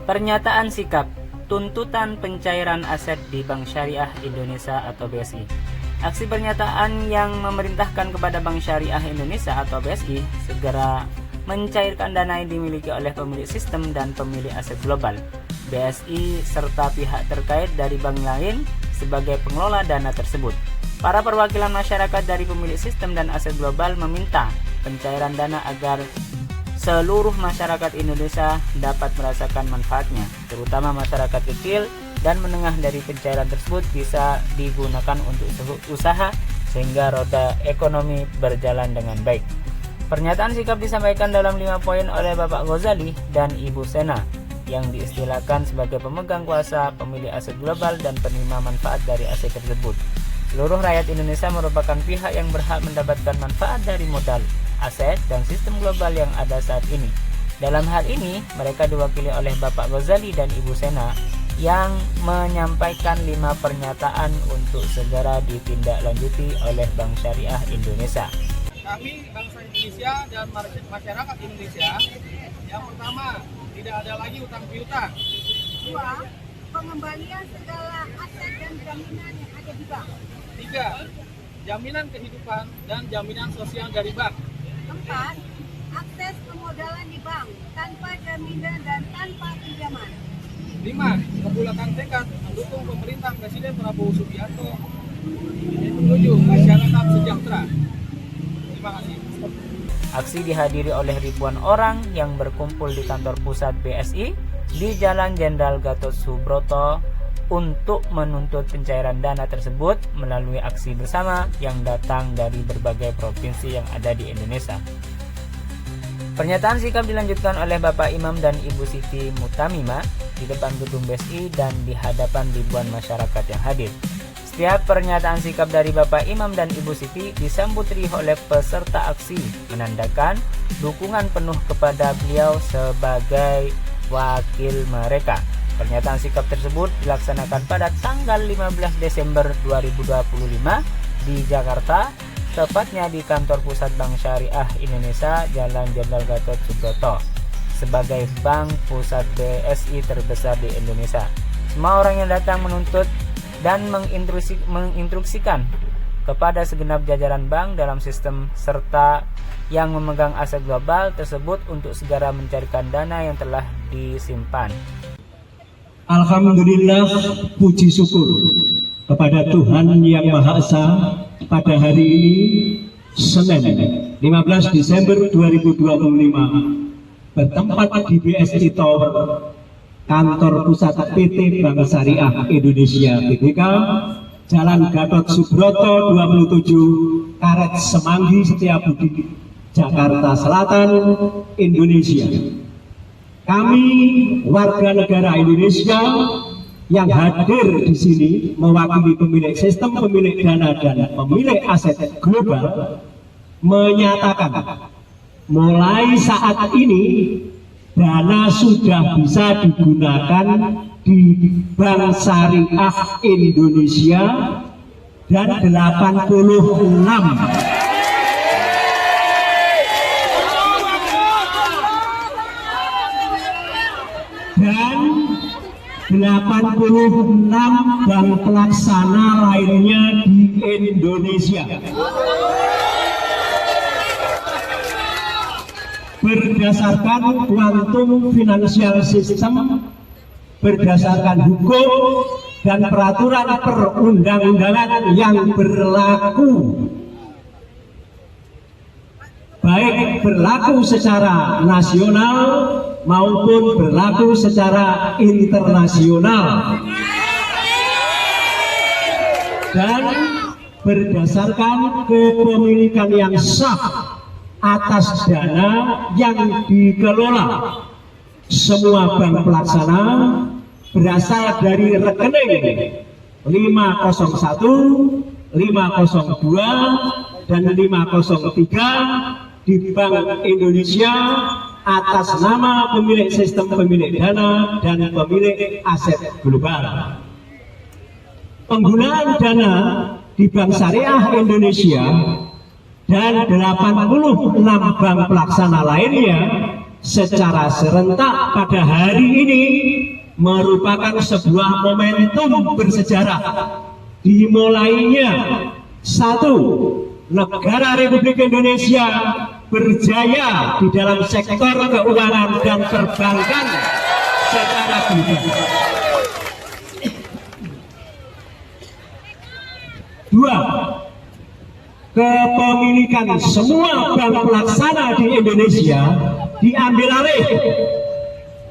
Pernyataan sikap tuntutan pencairan aset di Bank Syariah Indonesia atau BSI. Aksi pernyataan yang memerintahkan kepada Bank Syariah Indonesia atau BSI segera mencairkan dana yang dimiliki oleh pemilik sistem dan pemilik aset global, BSI serta pihak terkait dari bank lain sebagai pengelola dana tersebut. Para perwakilan masyarakat dari pemilik sistem dan aset global meminta pencairan dana agar seluruh masyarakat Indonesia dapat merasakan manfaatnya, terutama masyarakat kecil dan menengah dari pencairan tersebut bisa digunakan untuk usaha sehingga roda ekonomi berjalan dengan baik. Pernyataan sikap disampaikan dalam 5 poin oleh Bapak Ghazali dan Ibu Sena yang diistilahkan sebagai pemegang kuasa, pemilik aset global, dan penerima manfaat dari aset tersebut. Seluruh rakyat Indonesia merupakan pihak yang berhak mendapatkan manfaat dari modal, aset, dan sistem global yang ada saat ini. Dalam hal ini, mereka diwakili oleh Bapak Ghazali dan Ibu Sena yang menyampaikan 5 pernyataan untuk segera ditindaklanjuti oleh Bank Syariah Indonesia. Kami bangsa Indonesia dan masyarakat Indonesia, yang pertama, tidak ada lagi utang piutang. 2. Pengembalian segala aset dan jaminan yang ada di bank. 3. Jaminan kehidupan dan jaminan sosial dari bank. 4. Akses pemodalan di bank tanpa jaminan dan tanpa pinjaman. 5. Kebulatan tekad mendukung pemerintah Presiden Prabowo Subianto menuju masyarakat sejahtera. Terima kasih. Aksi dihadiri oleh ribuan orang yang berkumpul di kantor pusat BSI di Jalan Jenderal Gatot Subroto untuk menuntut pencairan dana tersebut melalui aksi bersama yang datang dari berbagai provinsi yang ada di Indonesia. Pernyataan sikap dilanjutkan oleh Bapak Imam dan Ibu Siti Mutamima di depan gedung BSI dan di hadapan ribuan masyarakat yang hadir. Setiap pernyataan sikap dari Bapak Imam dan Ibu Siti disambut riuh oleh peserta aksi, menandakan dukungan penuh kepada beliau sebagai wakil mereka. Pernyataan sikap tersebut dilaksanakan pada tanggal 15 Desember 2025 di Jakarta, tepatnya di kantor pusat Bank Syariah Indonesia, Jalan Jenderal Gatot Subroto, sebagai bank pusat BSI terbesar di Indonesia. Semua orang yang datang menuntut dan menginstruksikan kepada segenap jajaran bank dalam sistem serta yang memegang aset global tersebut untuk segera mencarikan dana yang telah disimpan. Alhamdulillah, puji syukur kepada Tuhan Yang Maha Esa, pada hari ini Senin 15 Desember 2025 bertempat di BSI Tower, kantor pusat PT Bank Syariah Indonesia Tbk, Jalan Gatot Subroto 27, Karet Semanggi, Setiabudi, Jakarta Selatan, Indonesia. Kami warga negara Indonesia yang hadir di sini mewakili pemilik sistem, pemilik dana, dan pemilik aset global menyatakan mulai saat ini dana sudah bisa digunakan di Bank Syariah Indonesia dan 86 bank pelaksana lainnya di Indonesia. Berdasarkan kuantum finansial sistem, berdasarkan hukum dan peraturan perundang-undangan yang berlaku, baik berlaku secara nasional maupun berlaku secara internasional, dan berdasarkan kepemilikan yang sah atas dana yang dikelola. Semua bank pelaksana berasal dari rekening 501, 502, dan 503 di Bank Indonesia atas nama pemilik sistem, pemilik dana, dan pemilik aset global. Penggunaan dana di Bank Syariah Indonesia dan 86 bank pelaksana lainnya secara serentak pada hari ini merupakan sebuah momentum bersejarah dimulainya satu negara Republik Indonesia berjaya di dalam sektor keuangan dan perbankan secara global. Dua, kepemilikan semua bank pelaksana di Indonesia diambil alih,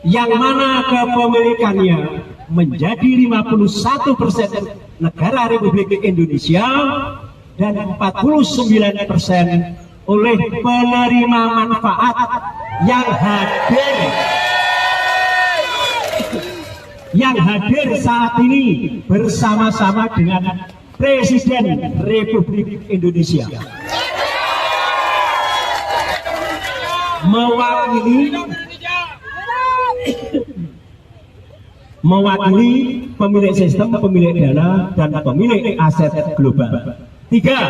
yang mana kepemilikannya menjadi 51% negara Republik Indonesia dan 49% oleh penerima manfaat yang hadir saat ini bersama-sama dengan Presiden Republik Indonesia, mewakili pemilik sistem, pemilik dana, dan pemilik aset global. Tiga,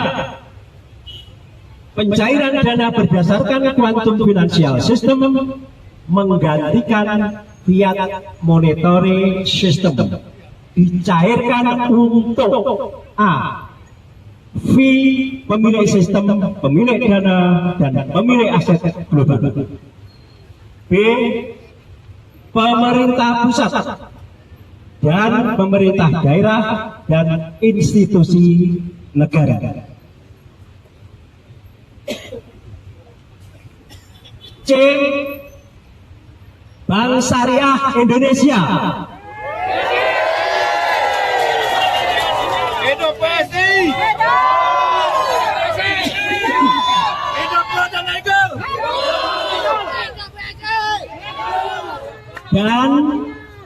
pencairan dana berdasarkan quantum financial system menggantikan fiat monetary system, dicairkan untuk A, fee pemilik sistem, pemilik dana, dan pemilik aset global. B, pemerintah pusat dan pemerintah daerah dan institusi negara. C, Bank Syariah Indonesia. Hidup PSI! Hidup Golden Eagle! Dan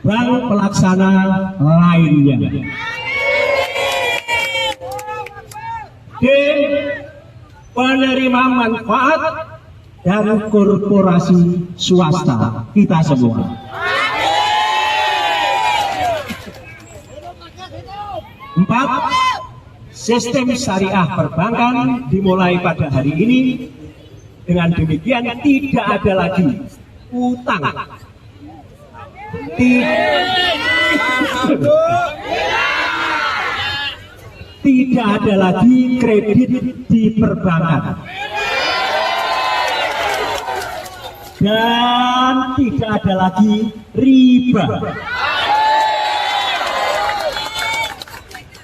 bank pelaksana lainnya. D, penerima manfaat dan korporasi swasta kita semua. Empat, sistem syariah perbankan dimulai pada hari ini. Dengan demikian tidak ada lagi utang, tidak ada lagi kredit di perbankan, dan tidak ada lagi riba.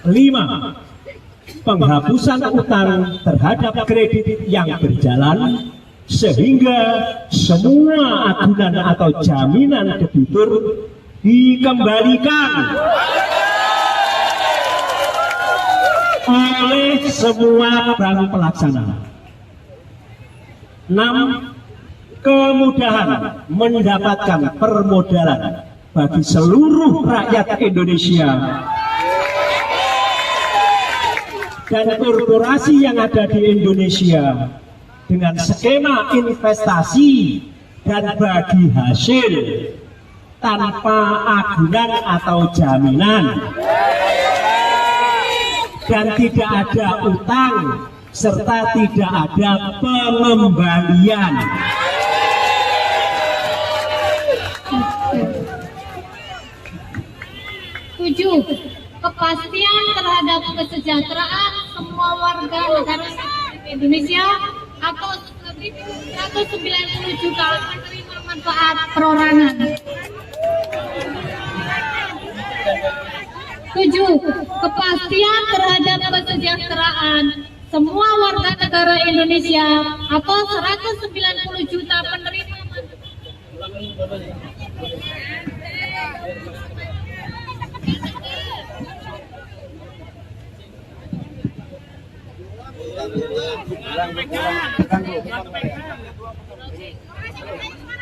5, penghapusan utang terhadap kredit yang berjalan sehingga semua agunan atau jaminan debitur dikembalikan oleh semua bank pelaksana. 6, kemudahan mendapatkan permodalan bagi seluruh rakyat Indonesia dan korporasi yang ada di Indonesia dengan skema investasi dan bagi hasil tanpa agunan atau jaminan, dan tidak ada utang serta tidak ada pengembalian. Tujuh, kepastian terhadap kesejahteraan semua warga negara Indonesia atau 190 juta penerima manfaat perorangan. 7, kepastian terhadap kesejahteraan semua warga negara Indonesia atau 190 juta penerima manfaat.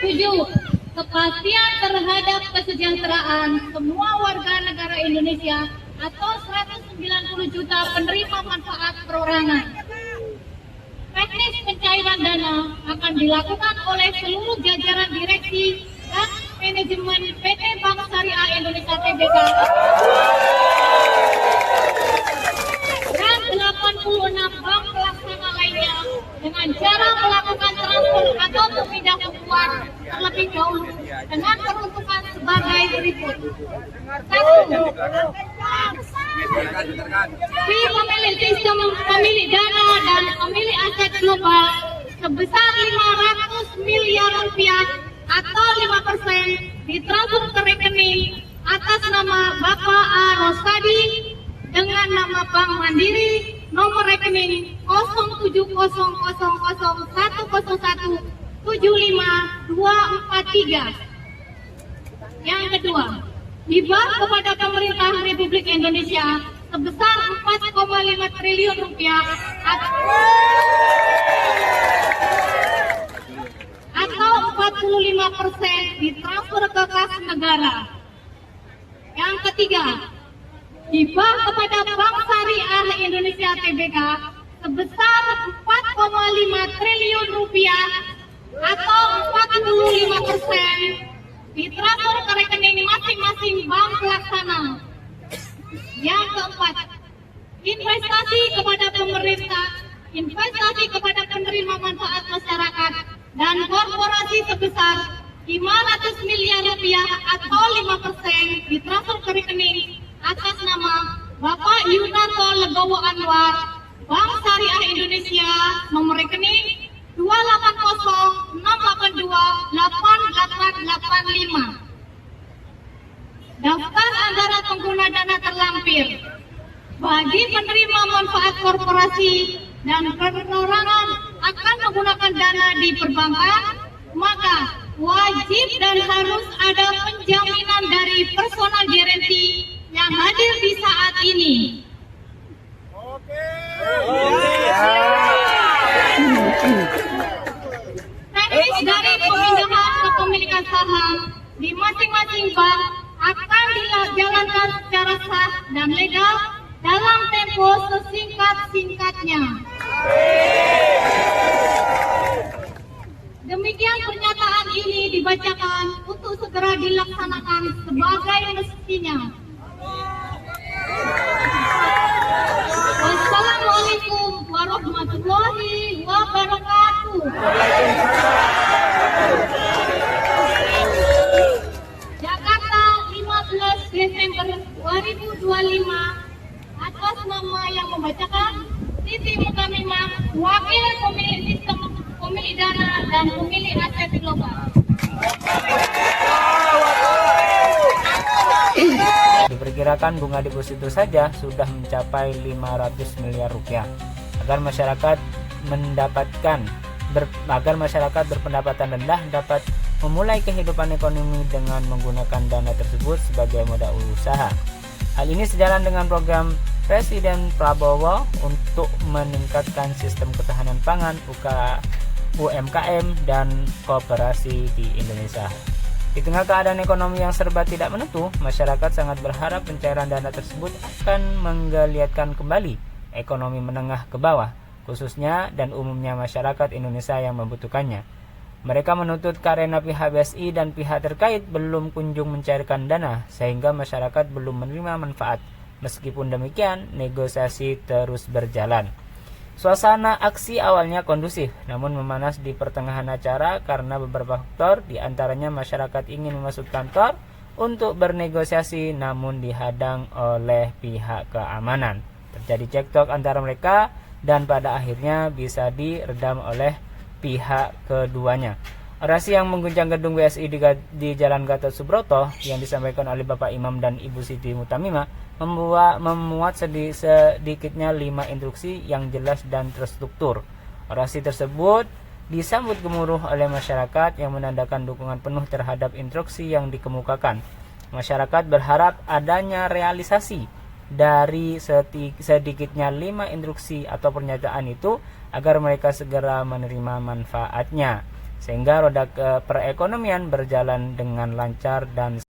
7, kepastian terhadap kesejahteraan semua warga negara Indonesia atau 190 juta penerima manfaat perorangan. Teknis pencairan dana akan dilakukan oleh seluruh jajaran direksi dan manajemen PT Bank Syariah Indonesia Tbk dan 86 bank pelaksana lainnya dengan cara melakukan transfer atau pemindahan uang terlebih dahulu dengan peruntukan sebagai berikut. 1. Fee pemilik sistem pemilik dana dan pemilik aset global sebesar 500 miliar rupiah atau 5% ditransfer ke rekening atas nama Bapak A. Rosadi dengan nama Bank Mandiri, nomor rekening 07001017523. Yang kedua, hibah kepada pemerintah Republik Indonesia sebesar 4,5 triliun rupiah atau 45% ditransfer ke kas negara. Yang ketiga, hibah kepada Bank Syariah Indonesia Tbk sebesar 4,5 triliun rupiah atau 45% ditransfer ke rekening masing-masing bank pelaksana. Yang keempat, investasi kepada pemerintah, investasi kepada penerima manfaat masyarakat dan korporasi sebesar 500 miliar rupiah atau 5% ditransfer ke rekening atas nama Bapak Yunarto Legowo Anwar, Bank Syariah Indonesia, nomor rekening 28068288885. Daftar anggaran pengguna dana terlampir. Bagi penerima manfaat korporasi dan perorangan akan menggunakan dana di perbankan, maka wajib dan harus ada penjaminan dari personal guarantee yang hadir di saat ini. Teknis dari pemindahan kepemilikan saham di masing-masing bank akan dijalankan secara sah dan legal dalam tempo sesingkat-singkatnya. Demikian pernyataan ini dibacakan untuk segera dilaksanakan sebagai mestinya. Wassalamualaikum warahmatullahi wabarakatuh. Jakarta, 15 Desember 2025. Atas nama yang membacakan Siti Mutamimah, Wakil Pemilik Sistem Pemilik Dana dan Pemilik Aset Global. Diperkirakan bunga deposito saja sudah mencapai 500 miliar rupiah. Agar masyarakat berpendapatan rendah dapat memulai kehidupan ekonomi dengan menggunakan dana tersebut sebagai modal usaha. Hal ini sejalan dengan program Presiden Prabowo untuk meningkatkan sistem ketahanan pangan UMKM dan kooperasi di Indonesia. Di tengah keadaan ekonomi yang serba tidak menentu, masyarakat sangat berharap pencairan dana tersebut akan menggeliatkan kembali ekonomi menengah ke bawah, khususnya dan umumnya masyarakat Indonesia yang membutuhkannya. Mereka menuntut karena pihak BSI dan pihak terkait belum kunjung mencairkan dana, sehingga masyarakat belum menerima manfaat. Meskipun demikian, negosiasi terus berjalan. Suasana aksi awalnya kondusif, namun memanas di pertengahan acara karena beberapa faktor, diantaranya masyarakat ingin masuk kantor untuk bernegosiasi namun dihadang oleh pihak keamanan. Terjadi cekcok antara mereka dan pada akhirnya bisa diredam oleh pihak keduanya. Orasi yang mengguncang gedung BSI di Jalan Gatot Subroto yang disampaikan oleh Bapak Imam dan Ibu Siti Mutamimah memuat sedikitnya 5 instruksi yang jelas dan terstruktur. Orasi tersebut disambut gemuruh oleh masyarakat yang menandakan dukungan penuh terhadap instruksi yang dikemukakan. Masyarakat berharap adanya realisasi dari sedikitnya 5 instruksi atau pernyataan itu agar mereka segera menerima manfaatnya, sehingga roda perekonomian berjalan dengan lancar dan